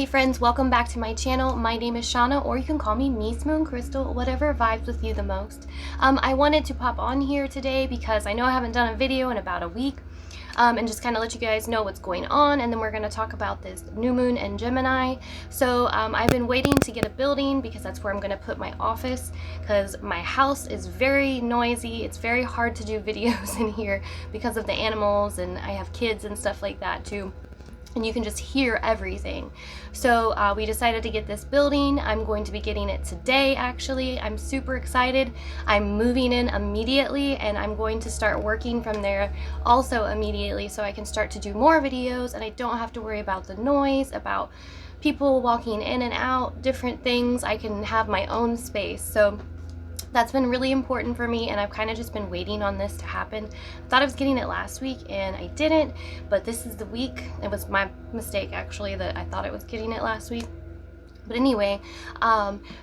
Hey friends, welcome back to my channel. My name is Shana, or you can call me Mismooncrystal, whatever vibes with you the most. I wanted to pop on here today because I know I haven't done a video in about a week, and just kind of let you guys know what's going on, and then we're going to talk about this new moon in Gemini. So I've been waiting to get a building because that's where I'm going to put my office, because my house is very noisy. It's very hard to do videos in here because of the animals, and I have kids and stuff like that too. And you can just hear everything. So we decided to get this building. I'm going to be getting it today, actually. I'm super excited. I'm moving in immediately, and I'm going to start working from there also immediately, so I can start to do more videos and I don't have to worry about the noise, about people walking in and out, different things. I can have my own space. So that's been really important for me, and I've kind of just been waiting on this to happen. I thought I was getting it last week and I didn't, but this is the week. It was my mistake, actually, that I thought I was getting it last week. But anyway,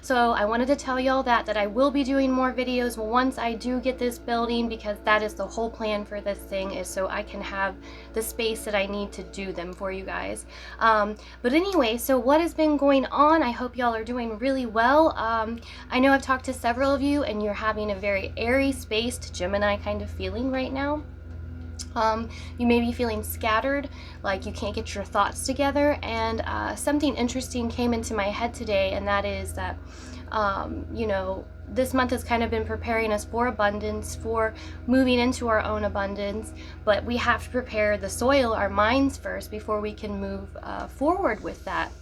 so I wanted to tell y'all that I will be doing more videos once I do get this building, because that is the whole plan for this thing, is so I can have the space that I need to do them for you guys. But anyway, so what has been going on? I hope y'all are doing really well. I know I've talked to several of you and you're having a very airy, spaced Gemini kind of feeling right now. You may be feeling scattered, like you can't get your thoughts together, and something interesting came into my head today, and that is that you know, this month has kind of been preparing us for abundance, for moving into our own abundance, but we have to prepare the soil, our minds first, before we can move forward with that.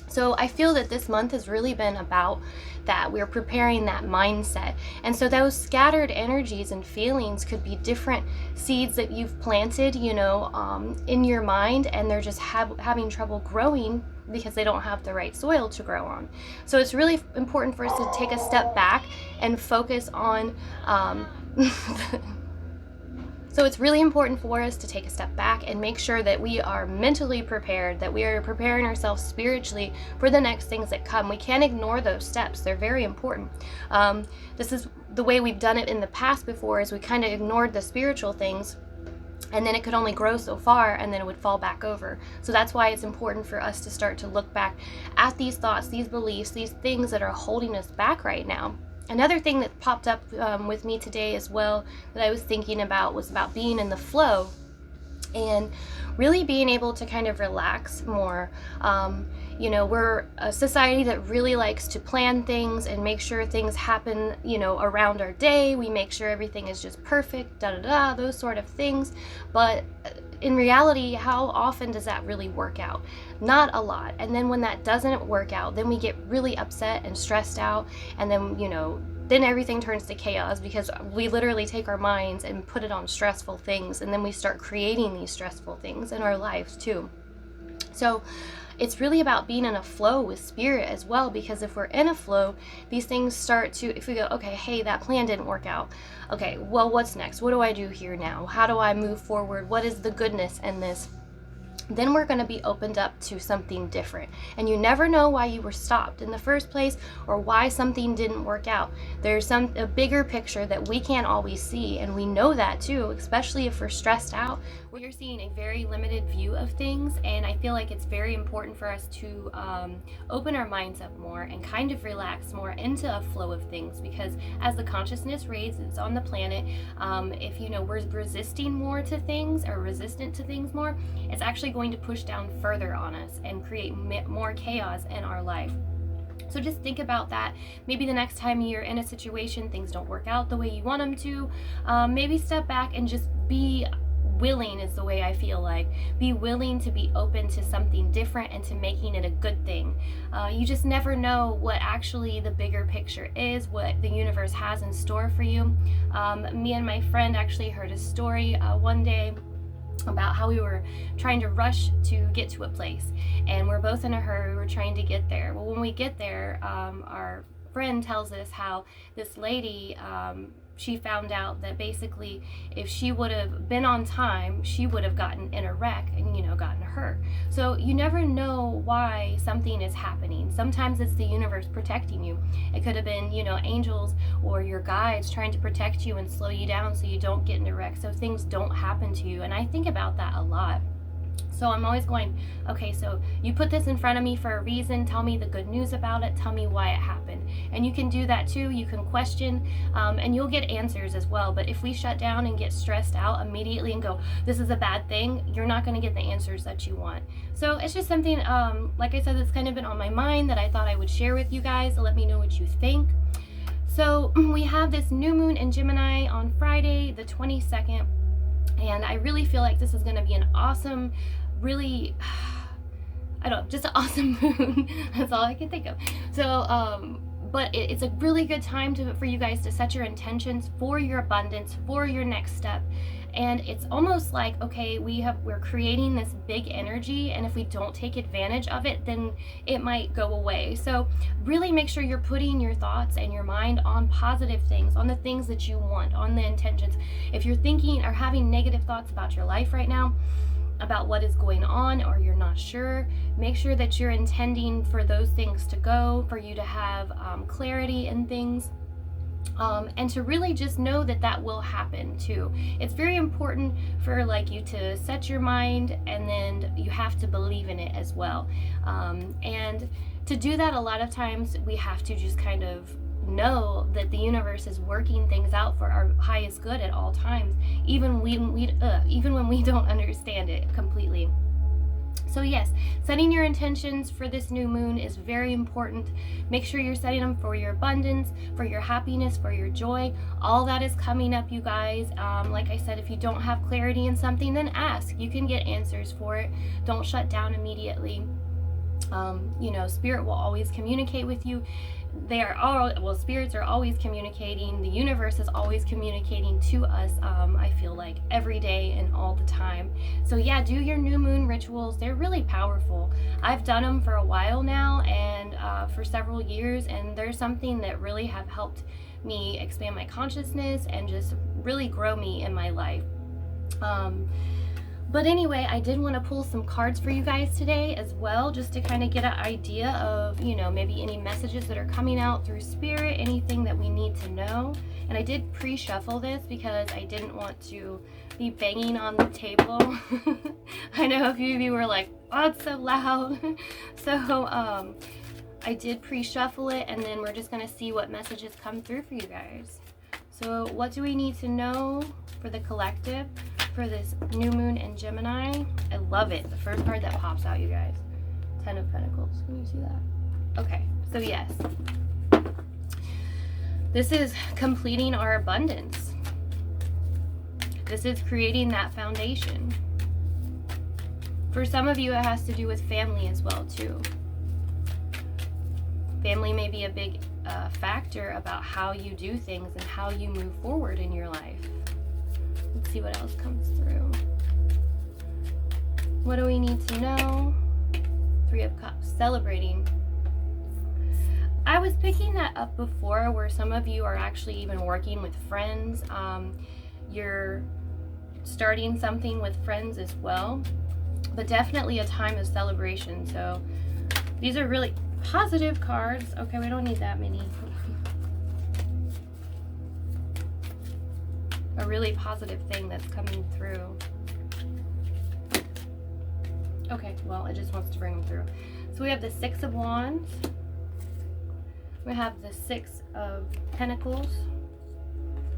So I feel that this month has really been about that. We're preparing that mindset. And so those scattered energies and feelings could be different seeds that you've planted, you know, in your mind, and they're just having trouble growing because they don't have the right soil to grow on. So it's really important for us to take a step back and focus on So it's really important for us to take a step back and make sure that we are mentally prepared, that we are preparing ourselves spiritually for the next things that come. We can't ignore those steps. They're very important. This is the way we've done it in the past before, is we kind of ignored the spiritual things, and then it could only grow so far, and then it would fall back over. So that's why it's important for us to start to look back at these thoughts, these beliefs, these things that are holding us back right now. Another thing that popped up with me today as well that I was thinking about was about being in the flow and really being able to kind of relax more. You know, we're a society that really likes to plan things and make sure things happen, you know, around our day. We make sure everything is just perfect, those sort of things. But in reality, how often does that really work out? Not a lot. And then when that doesn't work out, then we get really upset and stressed out, and then, you know, then everything turns to chaos, because we literally take our minds and put it on stressful things, and then we start creating these stressful things in our lives too. So it's really about being in a flow with spirit as well, because if we're in a flow, these things start to, if we go, okay, hey, that plan didn't work out. Okay, well, what's next? What do I do here now? How do I move forward? What is the goodness in this? Then we're going to be opened up to something different. And you never know why you were stopped in the first place, or why something didn't work out. There's a bigger picture that we can't always see, and we know that too, especially if we're stressed out. We're seeing a very limited view of things, and I feel like it's very important for us to open our minds up more and kind of relax more into a flow of things, because as the consciousness raises on the planet, if, you know, we're resisting more to things, or resistant to things more, it's actually going to push down further on us and create more chaos in our life. So just think about that. Maybe the next time you're in a situation, things don't work out the way you want them to, maybe step back and just be willing, is the way I feel like. Be willing to be open to something different and to making it a good thing. You just never know what actually the bigger picture is, what the universe has in store for you. Me and my friend actually heard a story one day about how we were trying to rush to get to a place, and we're both in a hurry. We're trying to get there. Well, when we get there, our friend tells us how this lady, she found out that basically if she would have been on time, she would have gotten in a wreck and, you know, gotten hurt. So you never know why something is happening. Sometimes it's the universe protecting you. It could have been, you know, angels or your guides trying to protect you and slow you down so you don't get in a wreck, so things don't happen to you. And I think about that a lot. So I'm always going, okay, so you put this in front of me for a reason. Tell me the good news about it. Tell me why it happened. And you can do that too. You can question, and you'll get answers as well. But if we shut down and get stressed out immediately and go, this is a bad thing, you're not going to get the answers that you want. So it's just something, like I said, that's kind of been on my mind that I thought I would share with you guys. Let me know what you think. So we have this new moon in Gemini on Friday, the 22nd. And I really feel like this is going to be an awesome, really, I don't know, just an awesome moon. That's all I can think of. So, but it's a really good time for you guys to set your intentions for your abundance, for your next step. And it's almost like, okay, we're creating this big energy, and if we don't take advantage of it, then it might go away. So really make sure you're putting your thoughts and your mind on positive things, on the things that you want, on the intentions. If you're thinking or having negative thoughts about your life right now, about what is going on, or you're not sure, make sure that you're intending for those things to go, for you to have clarity in things. And to really just know that that will happen too. It's very important for you to set your mind, and then you have to believe in it as well. And to do that, a lot of times we have to just kind of know that the universe is working things out for our highest good at all times, even when we don't understand it completely. So yes, setting your intentions for this new moon is very important. Make sure you're setting them for your abundance, for your happiness, for your joy. All that is coming up, you guys. Like I said, if you don't have clarity in something, then ask. You can get answers for it. Don't shut down immediately. Spirit will always communicate with you. Spirits are always communicating. The universe is always communicating to us, I feel like, every day and all the time. So yeah, do your new moon rituals. They're really powerful. I've done them for a while now, and for several years, and they're something that really have helped me expand my consciousness and just really grow me in my life. But anyway, I did want to pull some cards for you guys today as well, just to kind of get an idea of, maybe any messages that are coming out through spirit, anything that we need to know. And I did pre-shuffle this because I didn't want to be banging on the table. I know a few of you were like, oh, it's so loud. So I did pre-shuffle it, and then we're just going to see what messages come through for you guys. So what do we need to know for the collective for this new moon in Gemini? I love it. The first card that pops out, you guys. 10 of Pentacles. Can you see that? Okay, so yes. This is completing our abundance. This is creating that foundation. For some of you, it has to do with family as well, too. Family may be a big factor about how you do things and how you move forward in your life. Let's see what else comes through. What do we need to know? 3 of Cups, celebrating. I was picking that up before, where some of you are actually even working with friends. You're starting something with friends as well, but definitely a time of celebration. So these are really positive cards. Okay, we don't need that many. A really positive thing that's coming through. Okay, well, it just wants to bring them through. So we have the 6 of Wands. We have the 6 of Pentacles.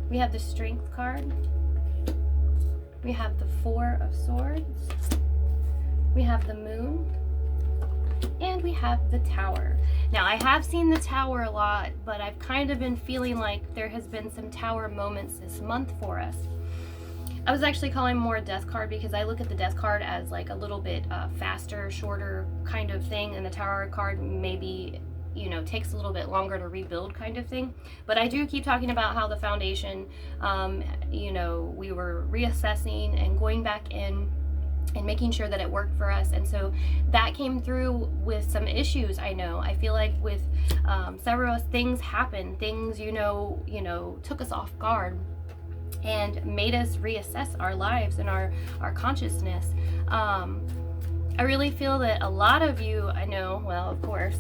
We have the Strength card. We have the 4 of Swords. We have the Moon. And we have the Tower. Now, I have seen the Tower a lot, but I've kind of been feeling like there has been some Tower moments this month for us. I was actually calling more a Death card because I look at the Death card as like a little bit faster, shorter kind of thing, and the Tower card maybe, takes a little bit longer to rebuild kind of thing. But I do keep talking about how the foundation, we were reassessing and going back in and making sure that it worked for us. And so that came through with some issues. I feel like with several things happened, things, took us off guard and made us reassess our lives and our consciousness. I really feel that a lot of you, of course,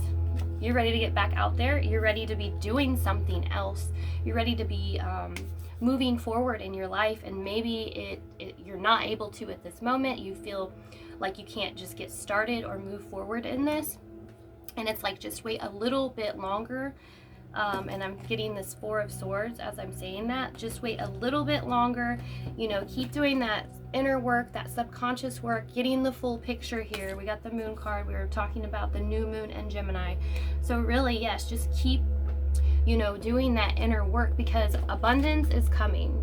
you're ready to get back out there. You're ready to be doing something else. You're ready to be moving forward in your life, and maybe you're not able to at this moment. You feel like you can't just get started or move forward in this, and it's like, just wait a little bit longer. And I'm getting this Four of Swords as I'm saying that. Just wait a little bit longer, you know, keep doing that inner work, that subconscious work, getting the full picture here. We got the Moon card. We were talking about the new moon and Gemini. So really, yes, just keep, you know, doing that inner work, because abundance is coming.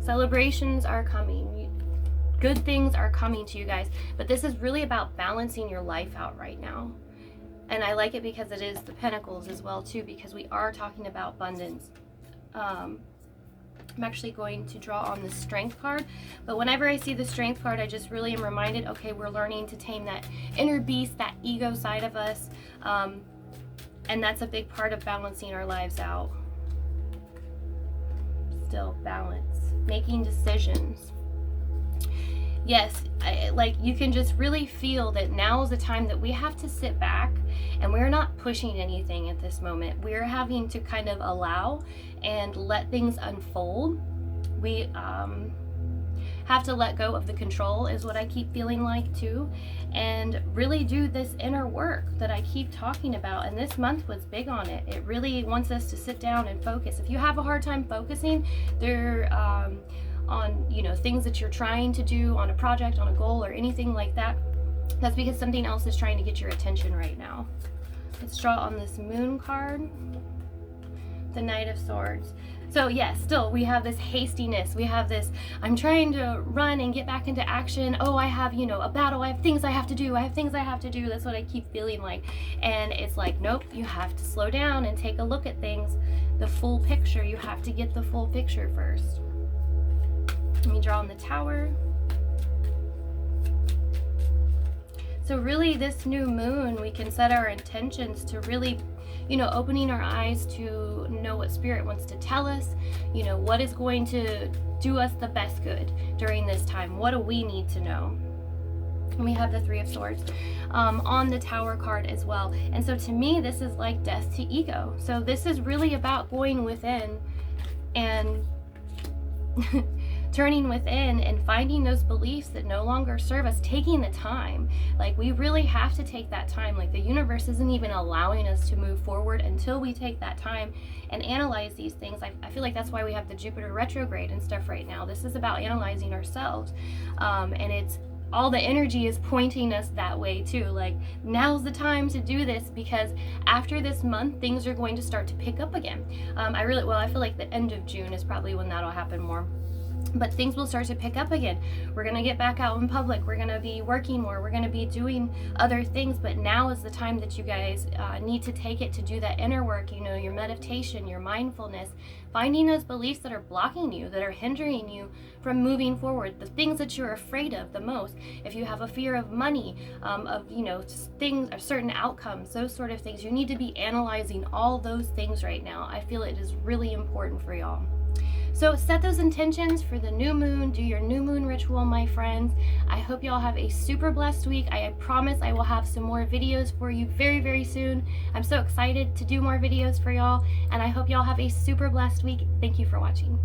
Celebrations are coming. Good things are coming to you guys. But this is really about balancing your life out right now. And I like it because it is the Pentacles as well too, because we are talking about abundance. I'm actually going to draw on the Strength card, but whenever I see the Strength card, I just really am reminded, okay, we're learning to tame that inner beast, that ego side of us, and that's a big part of balancing our lives out. Still balance, making decisions. Yes, like you can just really feel that now is the time that we have to sit back, and we're not pushing anything at this moment. We're having to kind of allow and let things unfold. We have to let go of the control, is what I keep feeling like too, and really do this inner work that I keep talking about. And this month was big on it. It really wants us to sit down and focus. If you have a hard time focusing, on, you know, things that you're trying to do on a project, on a goal, or anything like that, that's because something else is trying to get your attention right now. Let's draw on this Moon card, the Knight of Swords. So yes, still we have this hastiness, we have this, I'm trying to run and get back into action. Oh, I have, you know, a battle, I have things I have to do, that's what I keep feeling like. And it's like, nope, you have to slow down and take a look at things, the full picture. You have to get the full picture first. Let me draw on the Tower. So really, this new moon, we can set our intentions to really, you know, opening our eyes to know what Spirit wants to tell us, you know, what is going to do us the best good during this time. What do we need to know? And we have the Three of Swords on the Tower card as well. And so to me, this is like death to ego. So this is really about going within and turning within and finding those beliefs that no longer serve us, taking the time. Like, we really have to take that time. Like, the universe isn't even allowing us to move forward until we take that time and analyze these things. I feel like that's why we have the Jupiter retrograde and stuff right now. This is about analyzing ourselves, and it's all the energy is pointing us that way too. Like, now's the time to do this, because after this month, things are going to start to pick up again. I feel like the end of June is probably when that'll happen more. But things will start to pick up again. We're going to get back out in public. We're going to be working more. We're going to be doing other things. But now is the time that you guys need to take it to do that inner work, you know, your meditation, your mindfulness, finding those beliefs that are blocking you, that are hindering you from moving forward, the things that you're afraid of the most. If you have a fear of money, of, you know, things or certain outcomes, those sort of things, you need to be analyzing all those things right now. I feel it is really important for y'all. So set those intentions for the new moon. Do your new moon ritual, my friends. I hope y'all have a super blessed week. I promise I will have some more videos for you very, very soon. I'm so excited to do more videos for y'all, and I hope y'all have a super blessed week. Thank you for watching.